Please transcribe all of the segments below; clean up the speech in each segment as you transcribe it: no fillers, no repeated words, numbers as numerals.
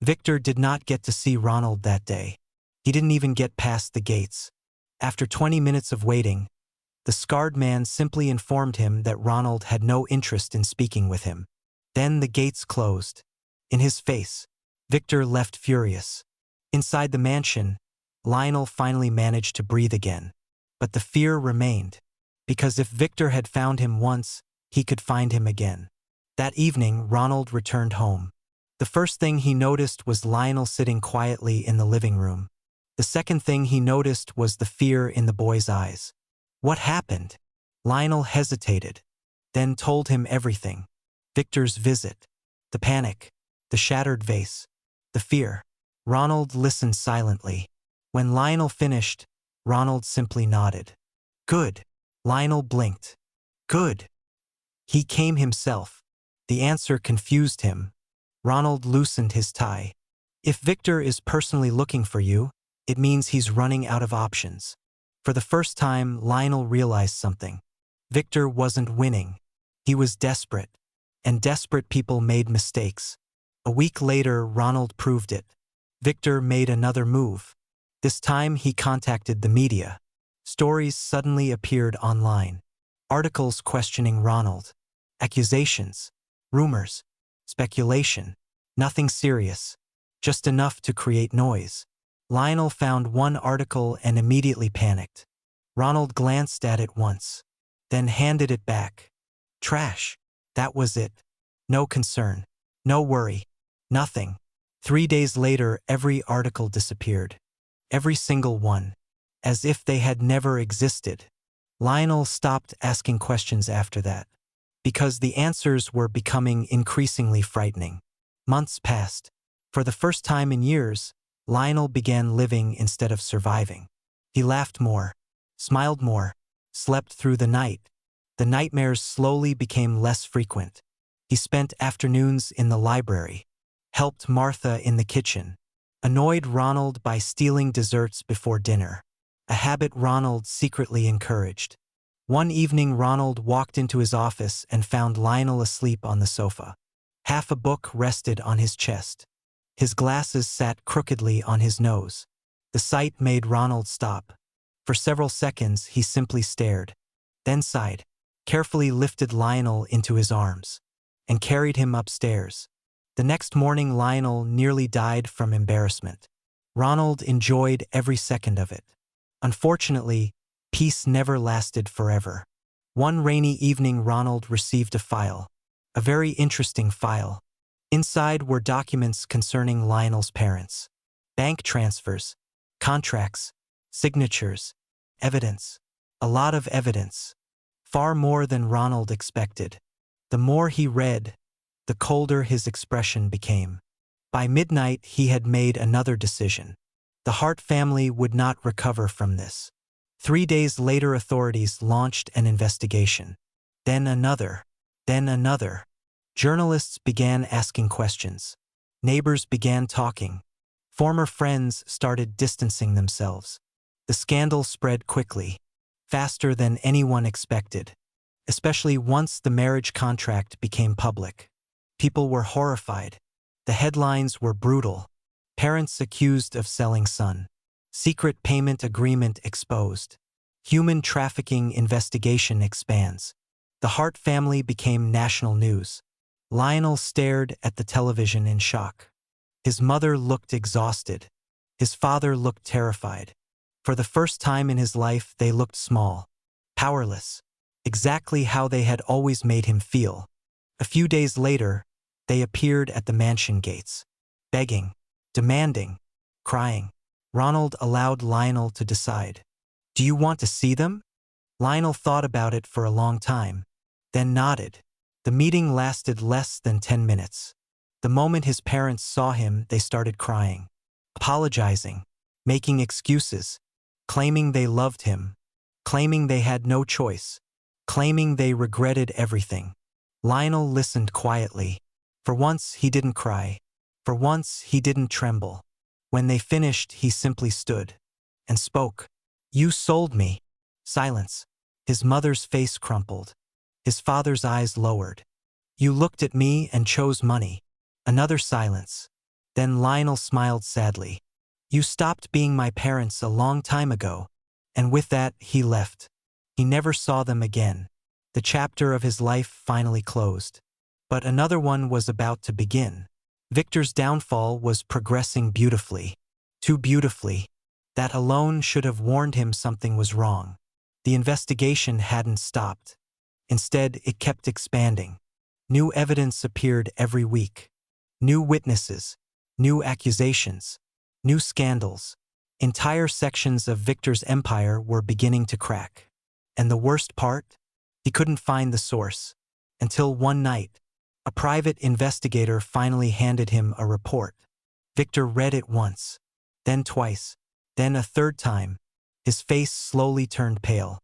Victor did not get to see Ronald that day. He didn't even get past the gates. After 20 minutes of waiting, the scarred man simply informed him that Ronald had no interest in speaking with him. Then the gates closed. In his face, Victor left furious. Inside the mansion, Lionel finally managed to breathe again. But the fear remained, because if Victor had found him once, he could find him again. That evening, Ronald returned home. The first thing he noticed was Lionel sitting quietly in the living room. The second thing he noticed was the fear in the boy's eyes. What happened? Lionel hesitated, then told him everything. Victor's visit, the panic, the shattered vase, the fear. Ronald listened silently. When Lionel finished, Ronald simply nodded. Good. Lionel blinked. Good. He came himself. The answer confused him. Ronald loosened his tie. If Victor is personally looking for you, it means he's running out of options. For the first time, Lionel realized something. Victor wasn't winning. He was desperate. And desperate people made mistakes. A week later, Ronald proved it. Victor made another move. This time he contacted the media. Stories suddenly appeared online. Articles questioning Ronald. Accusations. Rumors. Speculation. Nothing serious. Just enough to create noise. Lionel found one article and immediately panicked. Ronald glanced at it once, then handed it back. Trash. That was it. No concern. No worry. Nothing. 3 days later, every article disappeared. Every single one. As if they had never existed. Lionel stopped asking questions after that, because the answers were becoming increasingly frightening. Months passed. For the first time in years, Lionel began living instead of surviving. He laughed more, smiled more, slept through the night. The nightmares slowly became less frequent. He spent afternoons in the library, helped Martha in the kitchen, annoyed Ronald by stealing desserts before dinner, a habit Ronald secretly encouraged. One evening, Ronald walked into his office and found Lionel asleep on the sofa. Half a book rested on his chest. His glasses sat crookedly on his nose. The sight made Ronald stop. For several seconds, he simply stared, then sighed, carefully lifted Lionel into his arms, and carried him upstairs. The next morning, Lionel nearly died from embarrassment. Ronald enjoyed every second of it. Unfortunately, peace never lasted forever. One rainy evening, Ronald received a file. A very interesting file. Inside were documents concerning Lionel's parents. Bank transfers, contracts, signatures, evidence. A lot of evidence. Far more than Ronald expected. The more he read, the colder his expression became. By midnight, he had made another decision. The Hart family would not recover from this. 3 days later, authorities launched an investigation. Then another. Then another. Journalists began asking questions. Neighbors began talking. Former friends started distancing themselves. The scandal spread quickly, faster than anyone expected, especially once the marriage contract became public. People were horrified. The headlines were brutal. Parents accused of selling son. Secret payment agreement exposed. Human trafficking investigation expands. The Hart family became national news. Lionel stared at the television in shock. His mother looked exhausted. His father looked terrified. For the first time in his life, they looked small, powerless, exactly how they had always made him feel. A few days later, they appeared at the mansion gates, begging, demanding, crying. Ronald allowed Lionel to decide. Do you want to see them? Lionel thought about it for a long time, then nodded. The meeting lasted less than 10 minutes. The moment his parents saw him, they started crying, apologizing, making excuses, claiming they loved him, claiming they had no choice, claiming they regretted everything. Lionel listened quietly. For once, he didn't cry. For once, he didn't tremble. When they finished, he simply stood and spoke. You sold me. Silence. His mother's face crumpled. His father's eyes lowered. You looked at me and chose money. Another silence. Then Lionel smiled sadly. You stopped being my parents a long time ago. And with that, he left. He never saw them again. The chapter of his life finally closed. But another one was about to begin. Victor's downfall was progressing beautifully. Too beautifully. That alone should have warned him something was wrong. The investigation hadn't stopped. Instead, it kept expanding. New evidence appeared every week. New witnesses. New accusations. New scandals. Entire sections of Victor's empire were beginning to crack. And the worst part? He couldn't find the source. Until one night, a private investigator finally handed him a report. Victor read it once, then twice, then a third time. His face slowly turned pale.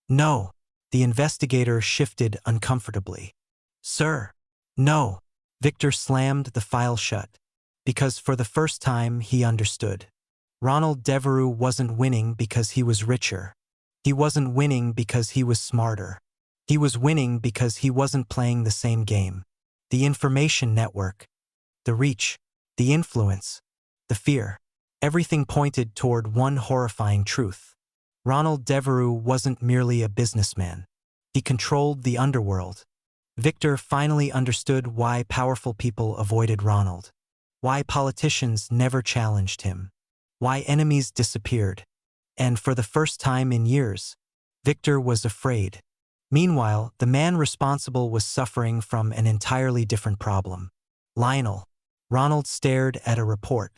No, the investigator shifted uncomfortably. Sir, no. Victor slammed the file shut. Because for the first time he understood. Ronald Devereux wasn't winning because he was richer. He wasn't winning because he was smarter. He was winning because he wasn't playing the same game. The information network, the reach, the influence, the fear. Everything pointed toward one horrifying truth. Ronald Devereux wasn't merely a businessman. He controlled the underworld. Victor finally understood why powerful people avoided Ronald. Why politicians never challenged him. Why enemies disappeared. And for the first time in years, Victor was afraid. Meanwhile, the man responsible was suffering from an entirely different problem. Lionel. Ronald stared at a report.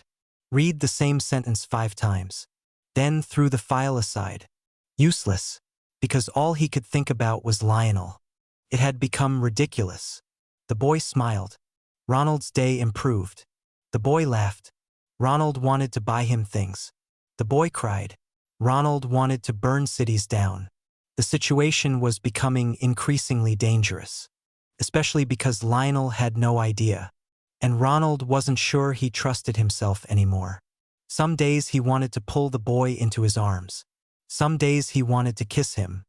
Read the same sentence 5 times. Then threw the file aside. Useless. Because all he could think about was Lionel. It had become ridiculous. The boy smiled. Ronald's day improved. The boy laughed. Ronald wanted to buy him things. The boy cried. Ronald wanted to burn cities down. The situation was becoming increasingly dangerous, especially because Lionel had no idea, and Ronald wasn't sure he trusted himself anymore. Some days he wanted to pull the boy into his arms. Some days he wanted to kiss him.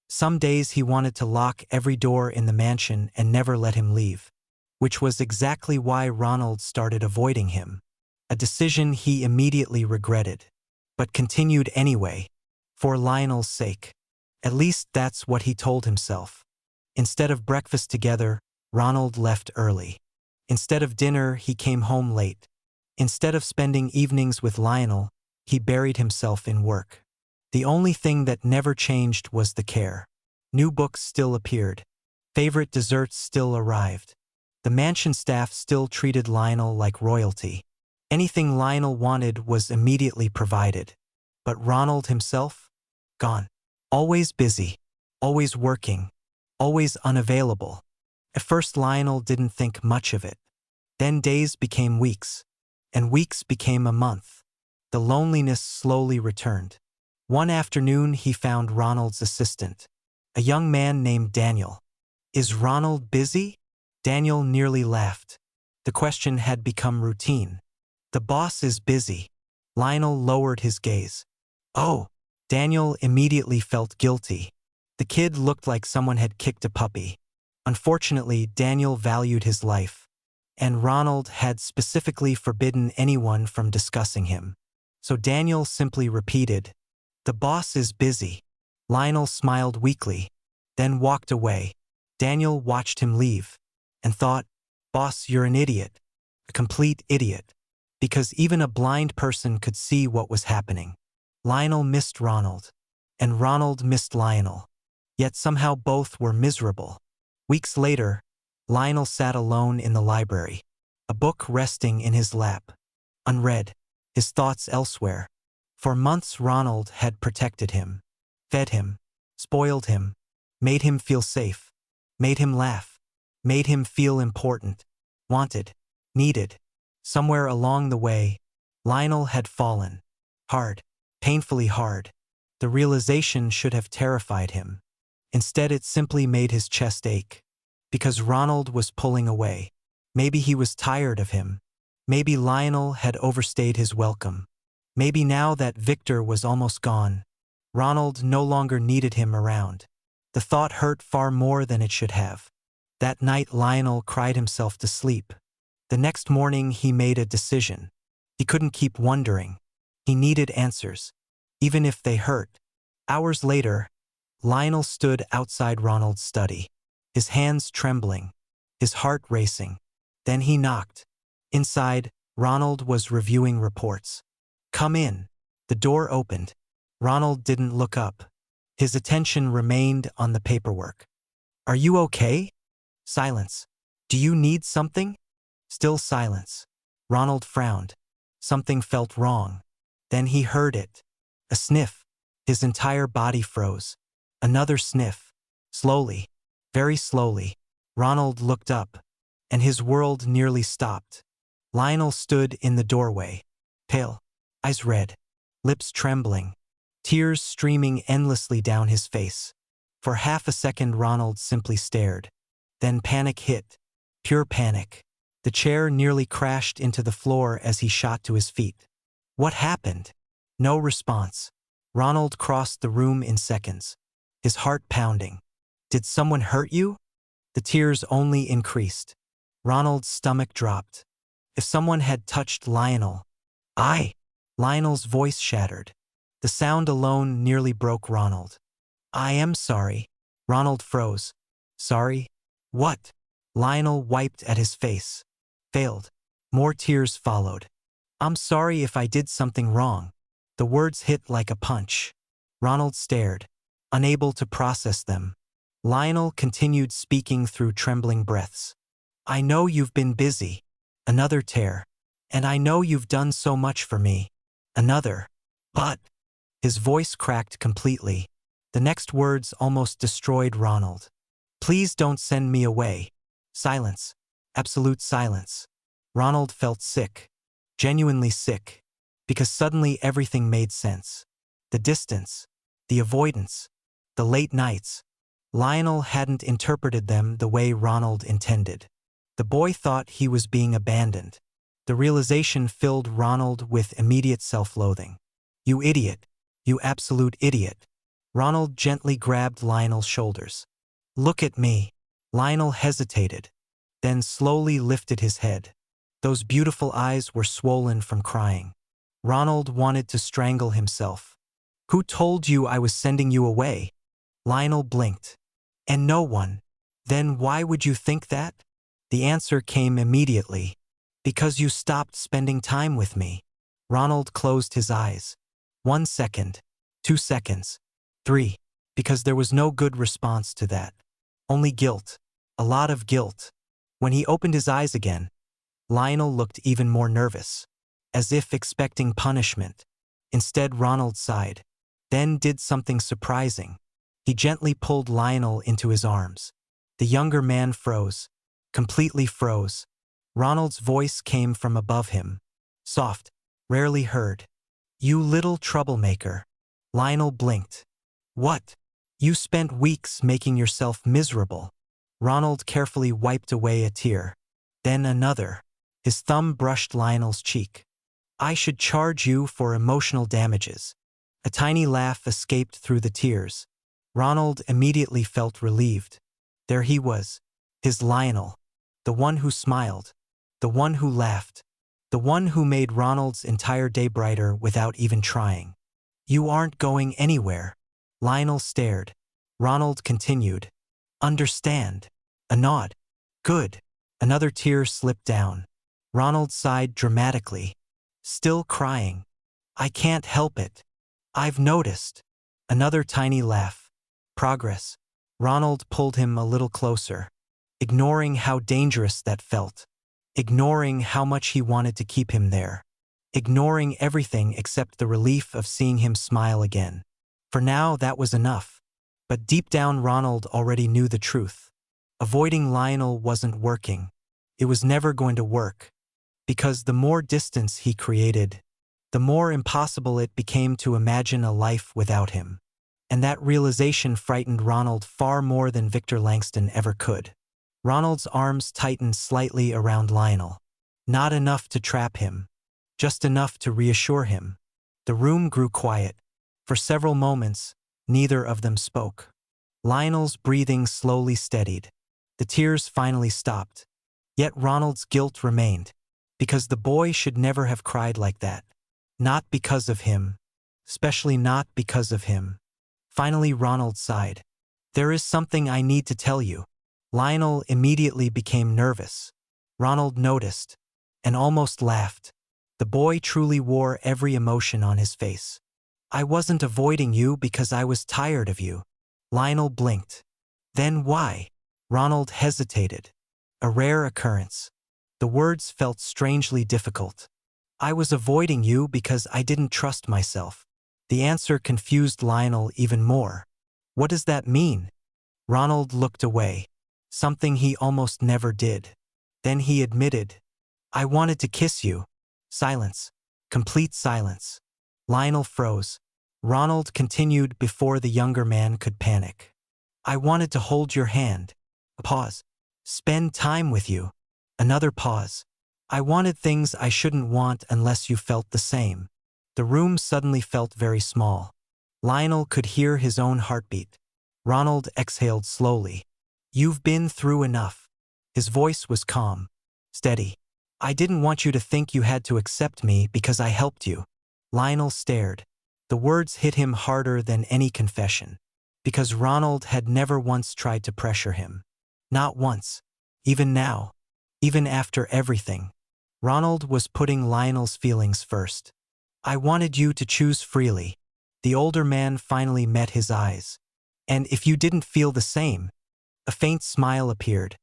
Some days he wanted to lock every door in the mansion and never let him leave, which was exactly why Ronald started avoiding him, a decision he immediately regretted, but continued anyway, for Lionel's sake. At least that's what he told himself. Instead of breakfast together, Ronald left early. Instead of dinner, he came home late. Instead of spending evenings with Lionel, he buried himself in work. The only thing that never changed was the care. New books still appeared. Favorite desserts still arrived. The mansion staff still treated Lionel like royalty. Anything Lionel wanted was immediately provided. But Ronald himself? Gone. Always busy. Always working. Always unavailable. At first Lionel didn't think much of it. Then days became weeks. And weeks became a month. The loneliness slowly returned. One afternoon he found Ronald's assistant, a young man named Daniel. Is Ronald busy? Daniel nearly laughed. The question had become routine. The boss is busy. Lionel lowered his gaze. Oh. Daniel immediately felt guilty. The kid looked like someone had kicked a puppy. Unfortunately, Daniel valued his life, and Ronald had specifically forbidden anyone from discussing him. So Daniel simply repeated, "The boss is busy." Lionel smiled weakly, then walked away. Daniel watched him leave, and thought, "Boss, you're an idiot. A complete idiot." Because even a blind person could see what was happening. Lionel missed Ronald, and Ronald missed Lionel. Yet somehow both were miserable. Weeks later, Lionel sat alone in the library, a book resting in his lap, unread, his thoughts elsewhere. For months Ronald had protected him, fed him, spoiled him, made him feel safe, made him laugh, made him feel important, wanted, needed. Somewhere along the way, Lionel had fallen. Hard. Painfully hard. The realization should have terrified him. Instead, it simply made his chest ache. Because Ronald was pulling away. Maybe he was tired of him. Maybe Lionel had overstayed his welcome. Maybe now that Victor was almost gone, Ronald no longer needed him around. The thought hurt far more than it should have. That night Lionel cried himself to sleep. The next morning he made a decision. He couldn't keep wondering. He needed answers, even if they hurt. Hours later, Lionel stood outside Ronald's study, his hands trembling, his heart racing. Then he knocked. Inside, Ronald was reviewing reports. "Come in." The door opened. Ronald didn't look up. His attention remained on the paperwork. "Are you okay?" Silence. "Do you need something?" Still silence. Ronald frowned. Something felt wrong. Then he heard it. A sniff. His entire body froze. Another sniff. Slowly, very slowly, Ronald looked up, and his world nearly stopped. Lionel stood in the doorway, pale, eyes red, lips trembling, tears streaming endlessly down his face. For half a second Ronald simply stared. Then panic hit. Pure panic. The chair nearly crashed into the floor as he shot to his feet. What happened? No response. Ronald crossed the room in seconds, his heart pounding. Did someone hurt you? The tears only increased. Ronald's stomach dropped. If someone had touched Lionel. Lionel's voice shattered. The sound alone nearly broke Ronald. "I am sorry." Ronald froze. "Sorry? What?" Lionel wiped at his face. Failed. More tears followed. "I'm sorry if I did something wrong." The words hit like a punch. Ronald stared, unable to process them. Lionel continued speaking through trembling breaths. "I know you've been busy." Another tear. "And I know you've done so much for me." Another. "But..." His voice cracked completely. The next words almost destroyed Ronald. "Please don't send me away." Silence. Absolute silence. Ronald felt sick. Genuinely sick. Because suddenly everything made sense. The distance. The avoidance. The late nights. Lionel hadn't interpreted them the way Ronald intended. The boy thought he was being abandoned. The realization filled Ronald with immediate self-loathing. "You idiot. You absolute idiot." Ronald gently grabbed Lionel's shoulders. "Look at me." Lionel hesitated, then slowly lifted his head. Those beautiful eyes were swollen from crying. Ronald wanted to strangle himself. "Who told you I was sending you away?" Lionel blinked. "And no one." "Then why would you think that?" The answer came immediately. "Because you stopped spending time with me." Ronald closed his eyes. 1 second. 2 seconds. 3. Because there was no good response to that. Only guilt. A lot of guilt. When he opened his eyes again, Lionel looked even more nervous, as if expecting punishment. Instead, Ronald sighed, then did something surprising. He gently pulled Lionel into his arms. The younger man froze, completely froze. Ronald's voice came from above him, soft, rarely heard. "You little troublemaker." Lionel blinked. "What?" "You spent weeks making yourself miserable." Ronald carefully wiped away a tear. Then another. His thumb brushed Lionel's cheek. "I should charge you for emotional damages." A tiny laugh escaped through the tears. Ronald immediately felt relieved. There he was, his Lionel, the one who smiled, the one who laughed, the one who made Ronald's entire day brighter without even trying. "You aren't going anywhere." Lionel stared. Ronald continued. "Understand." A nod. "Good." Another tear slipped down. Ronald sighed dramatically. Still crying. "I can't help it. I've noticed." Another tiny laugh. "Progress." Ronald pulled him a little closer, ignoring how dangerous that felt, ignoring how much he wanted to keep him there, ignoring everything except the relief of seeing him smile again. For now, that was enough. But deep down, Ronald already knew the truth. Avoiding Lionel wasn't working. It was never going to work. Because the more distance he created, the more impossible it became to imagine a life without him. And that realization frightened Ronald far more than Victor Langston ever could. Ronald's arms tightened slightly around Lionel. Not enough to trap him, just enough to reassure him. The room grew quiet. For several moments, neither of them spoke. Lionel's breathing slowly steadied. The tears finally stopped. Yet Ronald's guilt remained, because the boy should never have cried like that. Not because of him. Especially not because of him. Finally Ronald sighed. There is something I need to tell you. Lionel immediately became nervous. Ronald noticed, and almost laughed. The boy truly wore every emotion on his face. I wasn't avoiding you because I was tired of you. Lionel blinked. Then why? Ronald hesitated. A rare occurrence. The words felt strangely difficult. I was avoiding you because I didn't trust myself. The answer confused Lionel even more. What does that mean? Ronald looked away. Something he almost never did. Then he admitted, I wanted to kiss you. Silence. Complete silence. Lionel froze. Ronald continued before the younger man could panic. I wanted to hold your hand. A pause. Spend time with you. Another pause. I wanted things I shouldn't want unless you felt the same. The room suddenly felt very small. Lionel could hear his own heartbeat. Ronald exhaled slowly. You've been through enough. His voice was calm, steady. I didn't want you to think you had to accept me because I helped you. Lionel stared. The words hit him harder than any confession. Because Ronald had never once tried to pressure him. Not once. Even now. Even after everything. Ronald was putting Lionel's feelings first. I wanted you to choose freely. The older man finally met his eyes. And if you didn't feel the same, a faint smile appeared.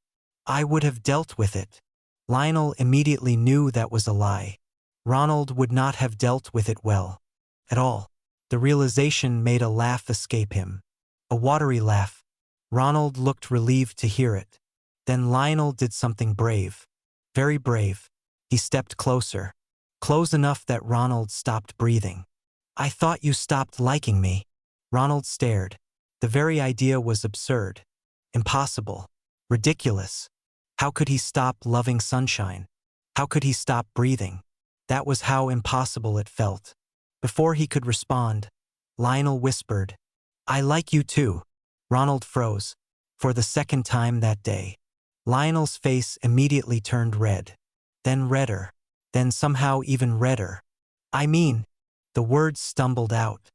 I would have dealt with it. Lionel immediately knew that was a lie. Ronald would not have dealt with it well. At all. The realization made a laugh escape him. A watery laugh. Ronald looked relieved to hear it. Then Lionel did something brave. Very brave. He stepped closer. Close enough that Ronald stopped breathing. I thought you stopped liking me. Ronald stared. The very idea was absurd. Impossible. Ridiculous. How could he stop loving sunshine? How could he stop breathing? That was how impossible it felt. Before he could respond, Lionel whispered, I like you too. Ronald froze. For the second time that day. Lionel's face immediately turned red. Then redder. Then somehow even redder. I mean, the words stumbled out.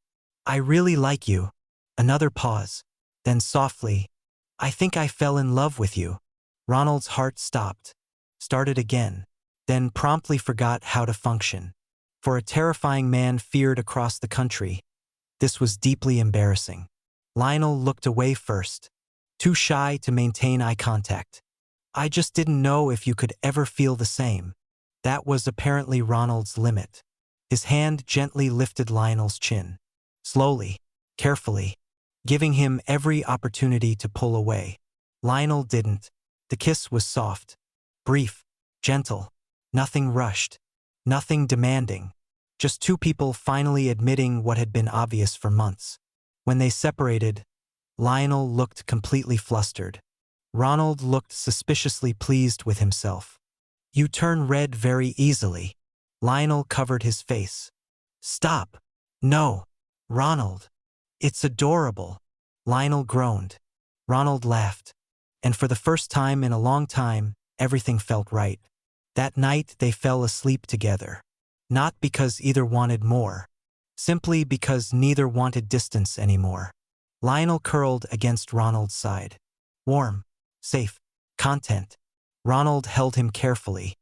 I really like you. Another pause. Then softly, I think I fell in love with you. Ronald's heart stopped. Started again. Then promptly forgot how to function. For a terrifying man feared across the country, this was deeply embarrassing. Lionel looked away first. Too shy to maintain eye contact. I just didn't know if you could ever feel the same. That was apparently Ronald's limit. His hand gently lifted Lionel's chin. Slowly, carefully, giving him every opportunity to pull away. Lionel didn't. The kiss was soft, brief, gentle, nothing rushed, nothing demanding. Just two people finally admitting what had been obvious for months. When they separated, Lionel looked completely flustered. Ronald looked suspiciously pleased with himself. You turn red very easily. Lionel covered his face. Stop. No. Ronald. It's adorable. Lionel groaned. Ronald laughed. And for the first time in a long time, everything felt right. That night they fell asleep together. Not because either wanted more. Simply because neither wanted distance anymore. Lionel curled against Ronald's side. Warm. Safe. Content. Ronald held him carefully.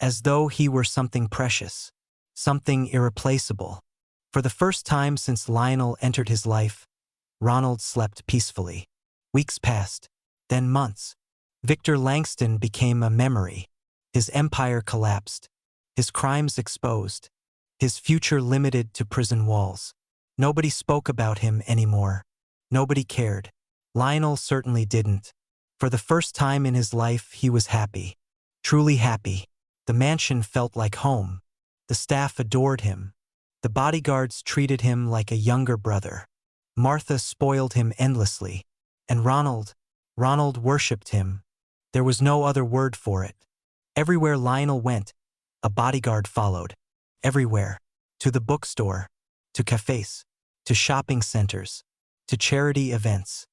As though he were something precious. Something irreplaceable. For the first time since Lionel entered his life, Ronald slept peacefully. Weeks passed. Then months. Victor Langston became a memory. His empire collapsed. His crimes exposed. His future limited to prison walls. Nobody spoke about him anymore. Nobody cared. Lionel certainly didn't. For the first time in his life, he was happy. Truly happy. The mansion felt like home. The staff adored him. The bodyguards treated him like a younger brother. Martha spoiled him endlessly. And Ronald worshipped him. There was no other word for it. Everywhere Lionel went, a bodyguard followed. Everywhere. To the bookstore. To cafes. To shopping centers. To charity events.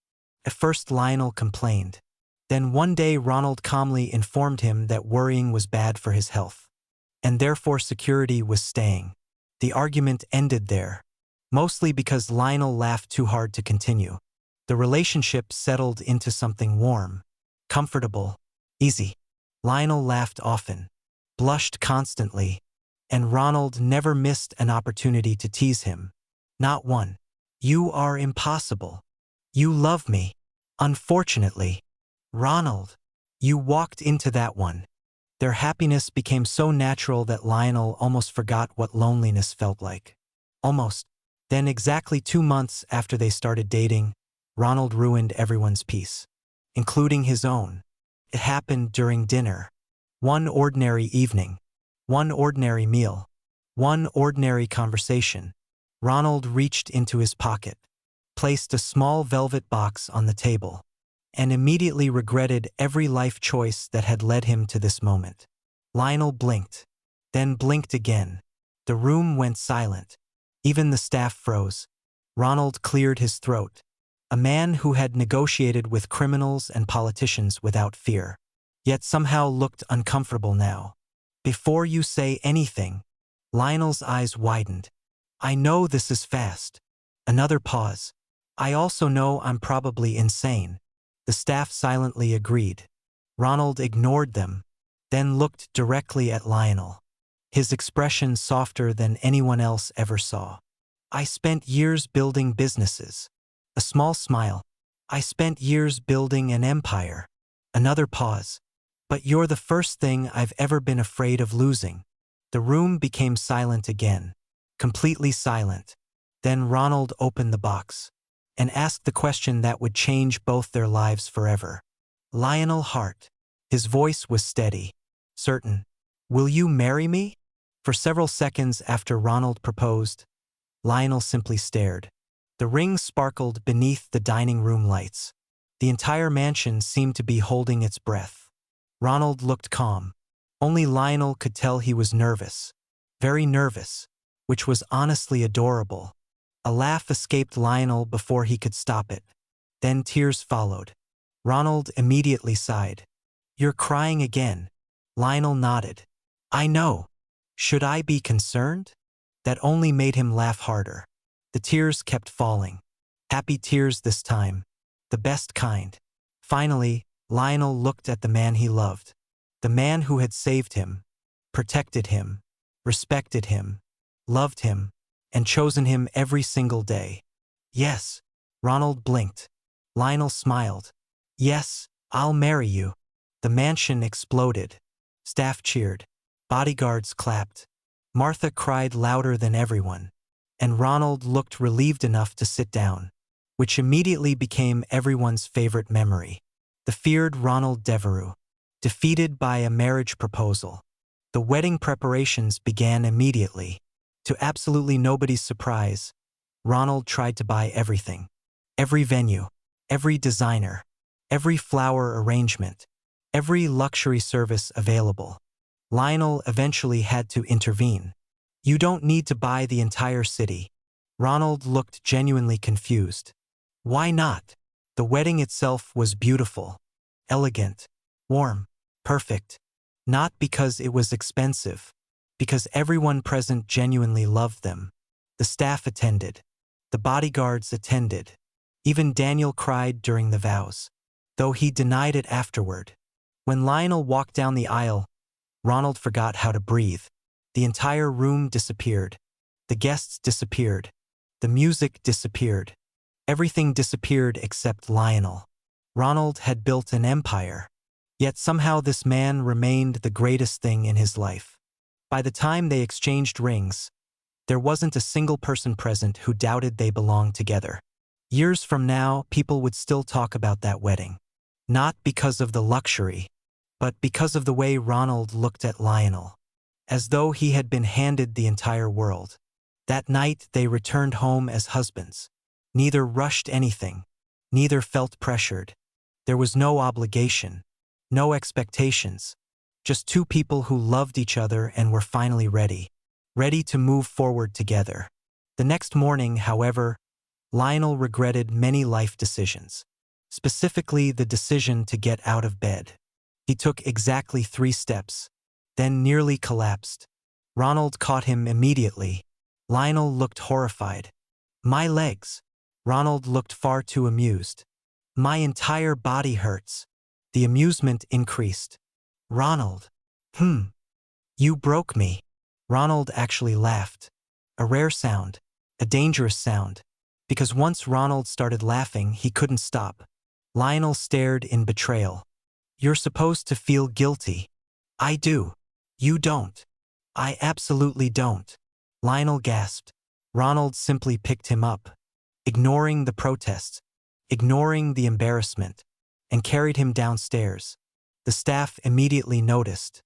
At first Lionel complained. Then one day Ronald calmly informed him that worrying was bad for his health, and therefore security was staying. The argument ended there, mostly because Lionel laughed too hard to continue. The relationship settled into something warm, comfortable, easy. Lionel laughed often, blushed constantly, and Ronald never missed an opportunity to tease him. Not one. "You are impossible. You love me. Unfortunately. Ronald." You walked into that one. Their happiness became so natural that Lionel almost forgot what loneliness felt like. Almost. Then exactly 2 months after they started dating, Ronald ruined everyone's peace, including his own. It happened during dinner. One ordinary evening. One ordinary meal. One ordinary conversation. Ronald reached into his pocket, placed a small velvet box on the table, and immediately regretted every life choice that had led him to this moment. Lionel blinked, then blinked again. The room went silent. Even the staff froze. Ronald cleared his throat. A man who had negotiated with criminals and politicians without fear, yet somehow looked uncomfortable now. "Before you say anything," Lionel's eyes widened. "I know this is fast." Another pause. "I also know I'm probably insane." The staff silently agreed. Ronald ignored them, then looked directly at Lionel, his expression softer than anyone else ever saw. "I spent years building businesses." A small smile. "I spent years building an empire." Another pause. "But you're the first thing I've ever been afraid of losing." The room became silent again, completely silent. Then Ronald opened the box and asked the question that would change both their lives forever. "Lionel Hart." His voice was steady, certain. "Will you marry me?" For several seconds after Ronald proposed, Lionel simply stared. The ring sparkled beneath the dining room lights. The entire mansion seemed to be holding its breath. Ronald looked calm. Only Lionel could tell he was nervous. Very nervous, which was honestly adorable. A laugh escaped Lionel before he could stop it. Then tears followed. Ronald immediately sighed. "You're crying again." Lionel nodded. "I know. Should I be concerned?" That only made him laugh harder. The tears kept falling. Happy tears this time. The best kind. Finally, Lionel looked at the man he loved. The man who had saved him, protected him, respected him, loved him, and chosen him every single day. "Yes." Ronald blinked. Lionel smiled. "Yes, I'll marry you." The mansion exploded. Staff cheered. Bodyguards clapped. Martha cried louder than everyone. And Ronald looked relieved enough to sit down, which immediately became everyone's favorite memory. The feared Ronald Devereux, defeated by a marriage proposal. The wedding preparations began immediately. To absolutely nobody's surprise, Ronald tried to buy everything. Every venue, every designer, every flower arrangement, every luxury service available. Lionel eventually had to intervene. "You don't need to buy the entire city." Ronald looked genuinely confused. "Why not?" The wedding itself was beautiful, elegant, warm, perfect. Not because it was expensive, because everyone present genuinely loved them. The staff attended. The bodyguards attended. Even Daniel cried during the vows, though he denied it afterward. When Lionel walked down the aisle, Ronald forgot how to breathe. The entire room disappeared. The guests disappeared. The music disappeared. Everything disappeared except Lionel. Ronald had built an empire. Yet somehow this man remained the greatest thing in his life. By the time they exchanged rings, there wasn't a single person present who doubted they belonged together. Years from now, people would still talk about that wedding. Not because of the luxury, but because of the way Ronald looked at Lionel, as though he had been handed the entire world. That night, they returned home as husbands. Neither rushed anything. Neither felt pressured. There was no obligation, no expectations. Just two people who loved each other and were finally ready to move forward together. The next morning, however, Lionel regretted many life decisions. specifically the decision to get out of bed. He took exactly 3 steps, then nearly collapsed. Ronald caught him immediately. Lionel looked horrified. "My legs." Ronald looked far too amused. "My entire body hurts." The amusement increased. "Ronald. You broke me." Ronald actually laughed. A rare sound. A dangerous sound. Because once Ronald started laughing, he couldn't stop. Lionel stared in betrayal. "You're supposed to feel guilty." "I do." "You don't." "I absolutely don't." Lionel gasped. Ronald simply picked him up, ignoring the protests, ignoring the embarrassment, and carried him downstairs. The staff immediately noticed.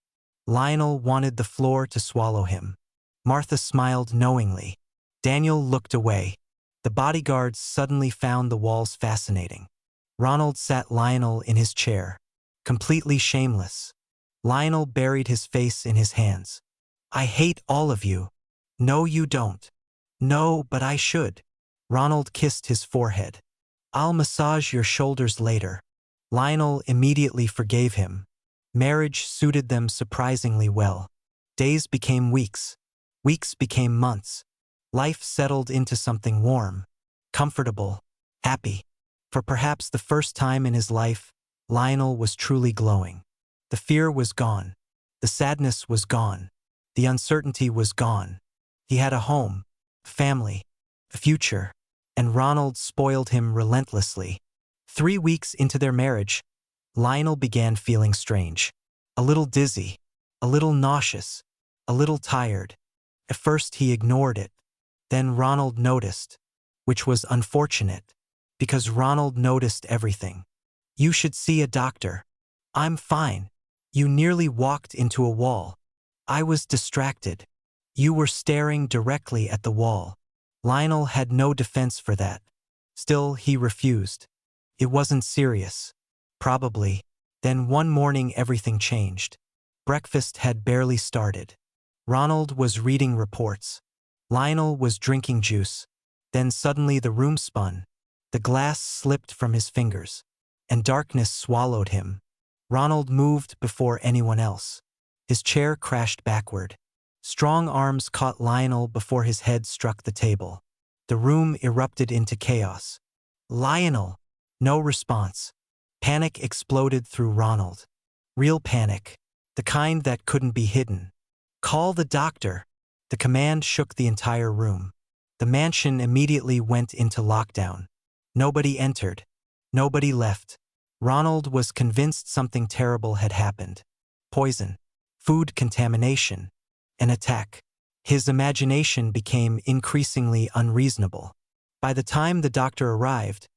Lionel wanted the floor to swallow him. Martha smiled knowingly. Daniel looked away. The bodyguards suddenly found the walls fascinating. Ronald sat Lionel in his chair, completely shameless. Lionel buried his face in his hands. "I hate all of you." "No, you don't." "No, but I should." Ronald kissed his forehead. "I'll massage your shoulders later." Lionel immediately forgave him. Marriage suited them surprisingly well. Days became weeks. Weeks became months. Life settled into something warm, comfortable, happy. For perhaps the first time in his life, Lionel was truly glowing. The fear was gone. The sadness was gone. The uncertainty was gone. He had a home, family, a future, and Ronald spoiled him relentlessly. 3 weeks into their marriage, Lionel began feeling strange. A little dizzy, a little nauseous, a little tired. At first he ignored it. Then Ronald noticed, which was unfortunate, because Ronald noticed everything. "You should see a doctor." "I'm fine." "You nearly walked into a wall." "I was distracted." "You were staring directly at the wall." Lionel had no defense for that. Still, he refused. It wasn't serious. Probably. Then one morning everything changed. Breakfast had barely started. Ronald was reading reports. Lionel was drinking juice. Then suddenly the room spun. The glass slipped from his fingers, and darkness swallowed him. Ronald moved before anyone else. His chair crashed backward. Strong arms caught Lionel before his head struck the table. The room erupted into chaos. "Lionel!" No response. Panic exploded through Ronald. Real panic. The kind that couldn't be hidden. "Call the doctor." The command shook the entire room. The mansion immediately went into lockdown. Nobody entered. Nobody left. Ronald was convinced something terrible had happened. Poison. Food contamination. An attack. His imagination became increasingly unreasonable. By the time the doctor arrived,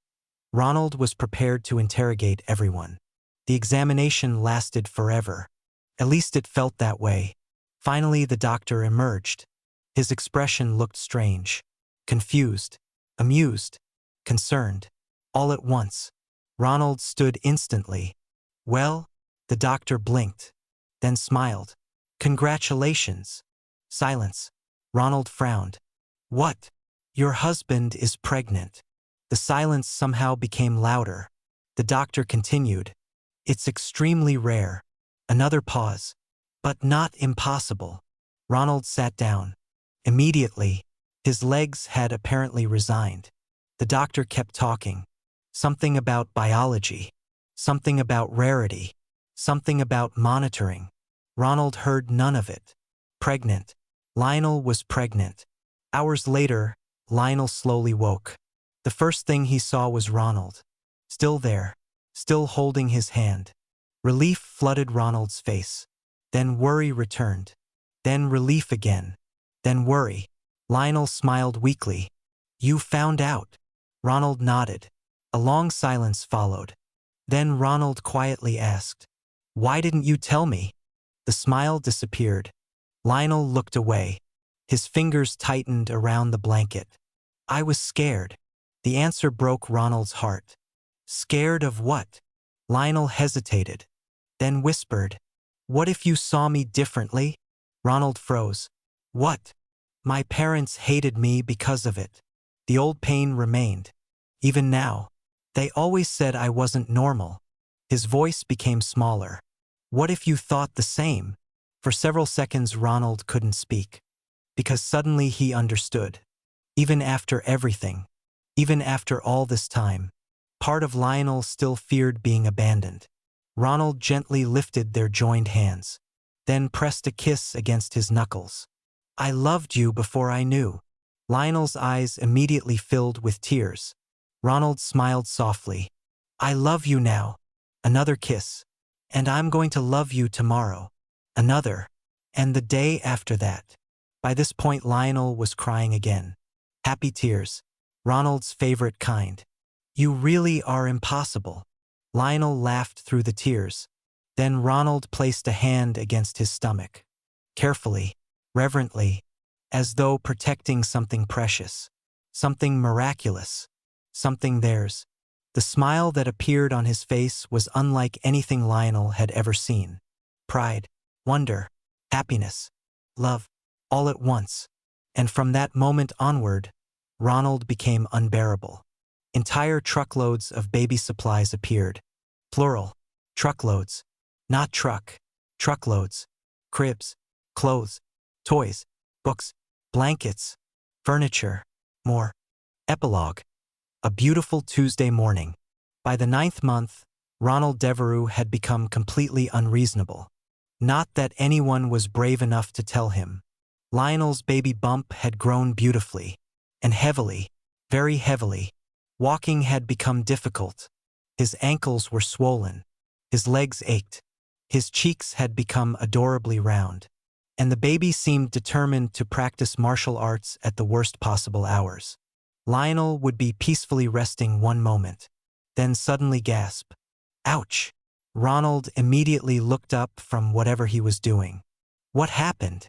Ronald was prepared to interrogate everyone. The examination lasted forever. At least it felt that way. Finally, the doctor emerged. His expression looked strange. Confused. Amused. Concerned. All at once. Ronald stood instantly. "Well?" The doctor blinked. Then smiled. "Congratulations." Silence. Ronald frowned. "What?" "Your husband is pregnant." The silence somehow became louder. The doctor continued. "It's extremely rare." Another pause. "But not impossible." Ronald sat down. Immediately, his legs had apparently resigned. The doctor kept talking. Something about biology. Something about rarity. Something about monitoring. Ronald heard none of it. Pregnant. Lionel was pregnant. Hours later, Lionel slowly woke. The first thing he saw was Ronald. Still there. Still holding his hand. Relief flooded Ronald's face. Then worry returned. Then relief again. Then worry. Lionel smiled weakly. "You found out." Ronald nodded. A long silence followed. Then Ronald quietly asked, "Why didn't you tell me?" The smile disappeared. Lionel looked away. His fingers tightened around the blanket. "I was scared." The answer broke Ronald's heart. "Scared of what?" Lionel hesitated, then whispered, "What if you saw me differently?" Ronald froze. "What?" "My parents hated me because of it." The old pain remained. Even now, They always said I wasn't normal. His voice became smaller. What if you thought the same? For several seconds Ronald couldn't speak. Because suddenly he understood. Even after everything, even after all this time, part of Lionel still feared being abandoned. Ronald gently lifted their joined hands, then pressed a kiss against his knuckles. I loved you before I knew. Lionel's eyes immediately filled with tears. Ronald smiled softly. I love you now. Another kiss. And I'm going to love you tomorrow. Another. And the day after that. By this point Lionel was crying again. Happy tears. Ronald's favorite kind. You really are impossible. Lionel laughed through the tears. Then Ronald placed a hand against his stomach. Carefully, reverently, as though protecting something precious. Something miraculous. Something theirs. The smile that appeared on his face was unlike anything Lionel had ever seen. Pride, wonder, happiness, love, all at once. And from that moment onward, Ronald became unbearable. Entire truckloads of baby supplies appeared. Plural, truckloads. Not truck, truckloads. Cribs, clothes, toys, books, blankets, furniture, more. Epilogue. A beautiful Tuesday morning. By the 9th month, Ronald Devereux had become completely unreasonable. Not that anyone was brave enough to tell him. Lionel's baby bump had grown beautifully. And heavily, very heavily. Walking had become difficult. His ankles were swollen. His legs ached. His cheeks had become adorably round. And the baby seemed determined to practice martial arts at the worst possible hours. Lionel would be peacefully resting one moment, then suddenly gasp. Ouch! Ronald immediately looked up from whatever he was doing. What happened?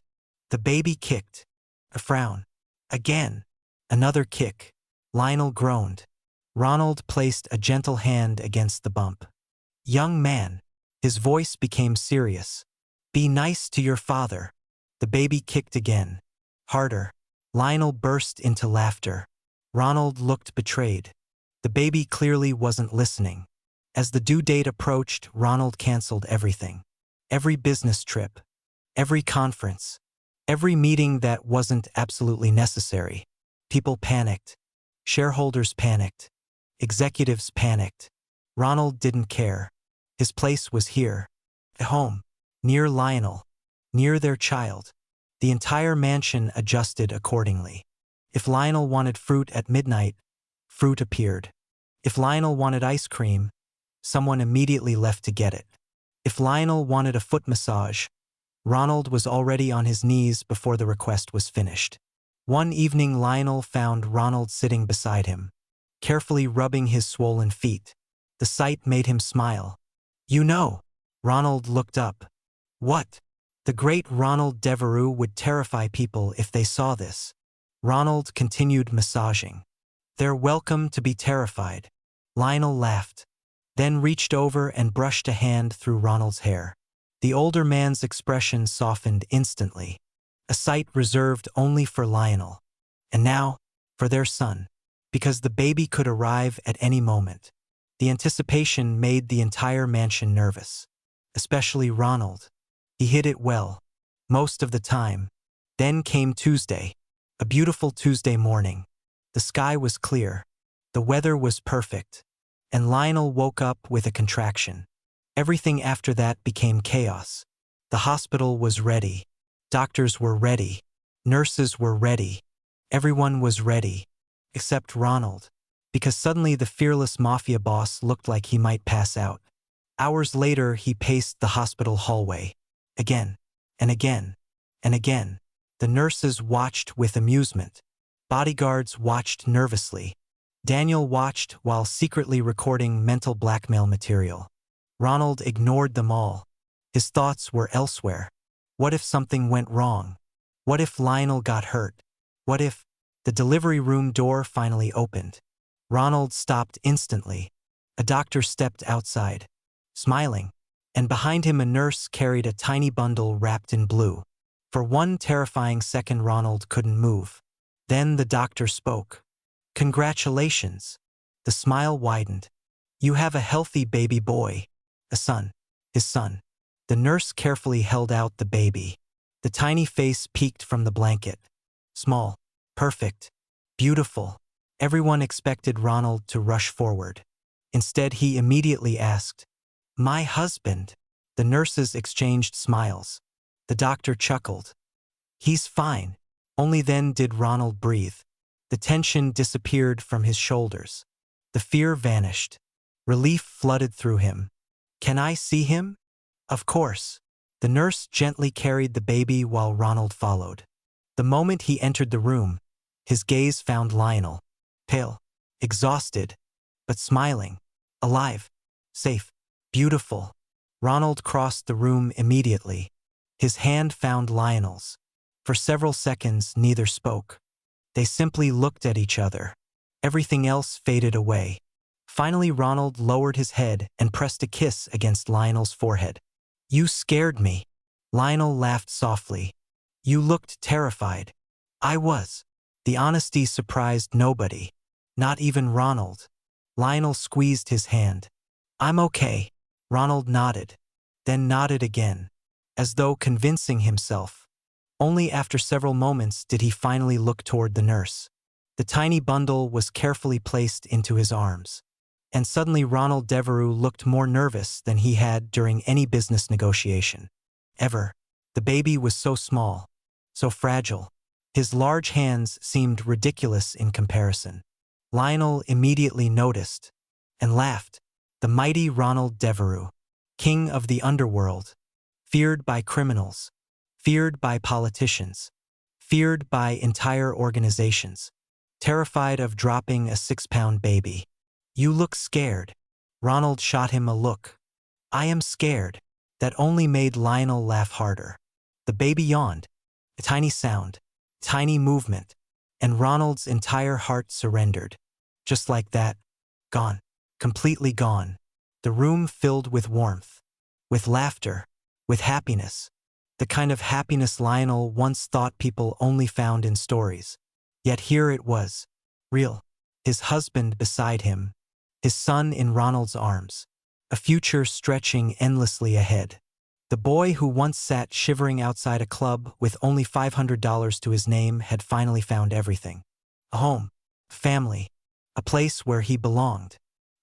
The baby kicked. A frown. Again. Another kick. Lionel groaned. Ronald placed a gentle hand against the bump. Young man. His voice became serious. Be nice to your father. The baby kicked again. Harder. Lionel burst into laughter. Ronald looked betrayed. The baby clearly wasn't listening. As the due date approached, Ronald canceled everything. Every business trip. Every conference. Every meeting that wasn't absolutely necessary. People panicked. Shareholders panicked. Executives panicked. Ronald didn't care. His place was here. At home. Near Lionel. Near their child. The entire mansion adjusted accordingly. If Lionel wanted fruit at midnight, fruit appeared. If Lionel wanted ice cream, someone immediately left to get it. If Lionel wanted a foot massage, Ronald was already on his knees before the request was finished. One evening Lionel found Ronald sitting beside him, carefully rubbing his swollen feet. The sight made him smile. You know. Ronald looked up. What? The great Ronald Devereux would terrify people if they saw this. Ronald continued massaging. They're welcome to be terrified. Lionel laughed, then reached over and brushed a hand through Ronald's hair. The older man's expression softened instantly, a sight reserved only for Lionel. And now, for their son, because the baby could arrive at any moment. The anticipation made the entire mansion nervous, especially Ronald. He hid it well, most of the time. Then came Tuesday. A beautiful Tuesday morning. The sky was clear. The weather was perfect. And Lionel woke up with a contraction. Everything after that became chaos. The hospital was ready. Doctors were ready. Nurses were ready. Everyone was ready. Except Ronald. Because suddenly the fearless Mafia boss looked like he might pass out. Hours later he paced the hospital hallway. Again. And again. And again. The nurses watched with amusement. Bodyguards watched nervously. Daniel watched while secretly recording mental blackmail material. Ronald ignored them all. His thoughts were elsewhere. What if something went wrong? What if Lionel got hurt? What if the delivery room door finally opened? Ronald stopped instantly. A doctor stepped outside, smiling, and behind him a nurse carried a tiny bundle wrapped in blue. For one terrifying second Ronald couldn't move. Then the doctor spoke. Congratulations. The The smile widened. You have a healthy baby boy. A son. His son. The nurse carefully held out the baby. The tiny face peeked from the blanket. Small. Perfect. Beautiful. Everyone expected Ronald to rush forward. Instead, he immediately asked, "My husband?" The nurses exchanged smiles. The doctor chuckled. "He's fine." Only then did Ronald breathe. The tension disappeared from his shoulders. The fear vanished. Relief flooded through him. "Can I see him?" "Of course." The nurse gently carried the baby while Ronald followed. The moment he entered the room, his gaze found Lionel, pale, exhausted, but smiling, alive, safe, beautiful. Ronald crossed the room immediately. His hand found Lionel's. For several seconds, neither spoke. They simply looked at each other. Everything else faded away. Finally, Ronald lowered his head and pressed a kiss against Lionel's forehead. "You scared me." Lionel laughed softly. "You looked terrified." "I was." The honesty surprised nobody, not even Ronald. Lionel squeezed his hand. "I'm okay." Ronald nodded, then nodded again, as though convincing himself. Only after several moments did he finally look toward the nurse. The tiny bundle was carefully placed into his arms. And suddenly Ronald Devereux looked more nervous than he had during any business negotiation. Ever. The baby was so small, so fragile. His large hands seemed ridiculous in comparison. Lionel immediately noticed and laughed. The mighty Ronald Devereux, king of the underworld, feared by criminals, feared by politicians, feared by entire organizations, terrified of dropping a 6-pound baby. "You look scared." Ronald shot him a look. "I am scared." That only made Lionel laugh harder. The baby yawned. A tiny sound, tiny movement, and Ronald's entire heart surrendered. Just like that. Gone. Completely gone. The room filled with warmth, with laughter, with happiness. The kind of happiness Lionel once thought people only found in stories. Yet here it was. Real. His husband beside him. His son in Ronald's arms. A future stretching endlessly ahead. The boy who once sat shivering outside a club with only $500 to his name had finally found everything. A home. A family. A place where he belonged.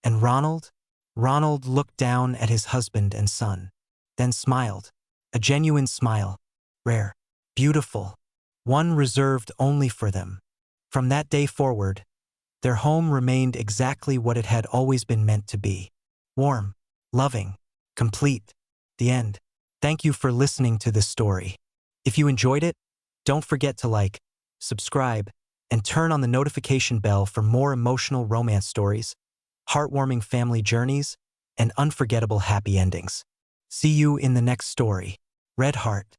And Ronald? Ronald looked down at his husband and son. Then smiled. A genuine smile. Rare. Beautiful. One reserved only for them. From that day forward, their home remained exactly what it had always been meant to be. Warm. Loving. Complete. The end. Thank you for listening to this story. If you enjoyed it, don't forget to like, subscribe, and turn on the notification bell for more emotional romance stories, heartwarming family journeys, and unforgettable happy endings. See you in the next story. Red Heart.